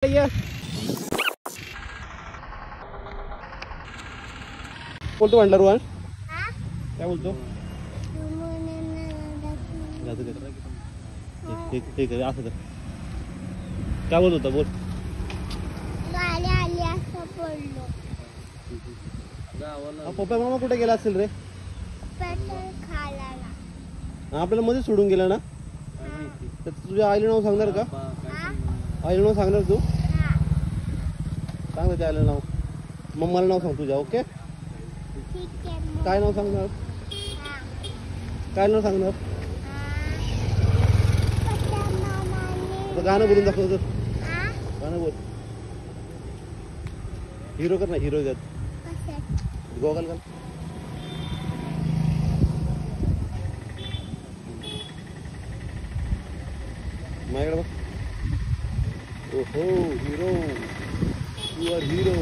बोलतो म्हटलं रोहन काय बोलतो ठीक आहे असं कर काय बोलत होता बोल पप्पा मामा कुठे गेला असेल रे आपल्याला मध्ये सोडून गेला ना तर तुझ्या आईला नाव सांगणार का आईला नाव सांगणार तू सांग ते आईला नाव मम्माला नाव सांग तुझ्या ओके काय नाव सांगणार काय नाव सांगणार गाणं बोलून दाखव गाणं बोल हिरो कर ना हिरो जात गोगल कर माझ्याकडे बघ ओहो हिरो यू आर हिरो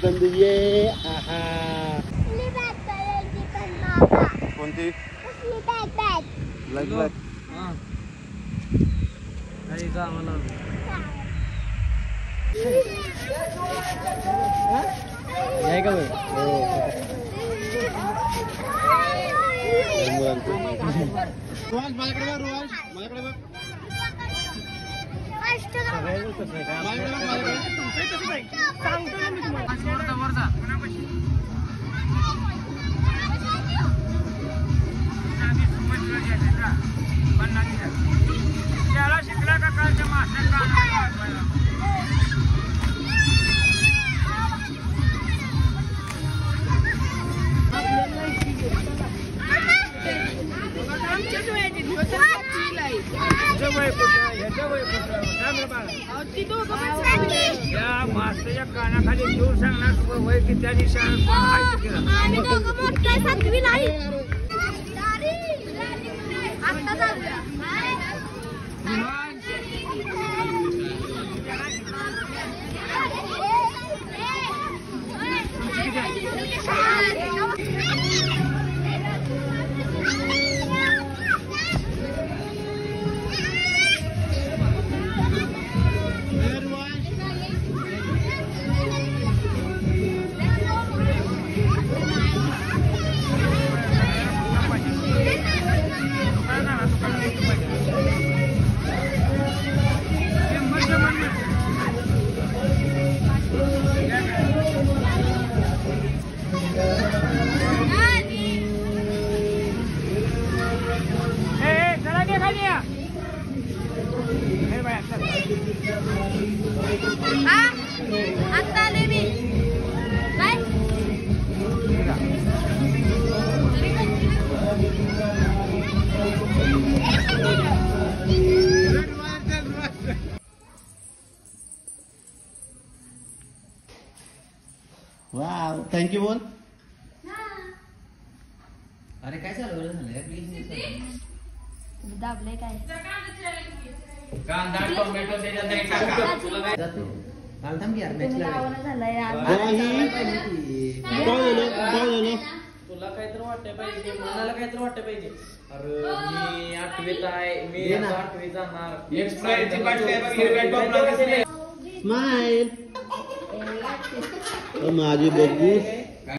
बंद ये आहा कोणती ब्लॅक ब्लॅक आहे का रोहन माझ्याकडे बघ रोहन माझ्याकडे बघ त्याला शिकला का कालच्या मास्टर या मास्टरच्या कानाखाली जीव सांगणार वय की त्या वाव थँक्यू बोल अरे काय चालू झालं प्लीज दाबले काय कांदा टोमॅटो त्याच्यात नाही टाका तुला काय जातो काल थांब यार मॅच झालाय यार तुला काहीतरी वाटतं पाहिजे मनाला काहीतरी वाटतं पाहिजे अरे मी 8वीत आहे मी 8वीत जाणार एक स्प्राइटची बाटली आहे बघ हिरव्या टॉपला कसले स्माइल माझी बघू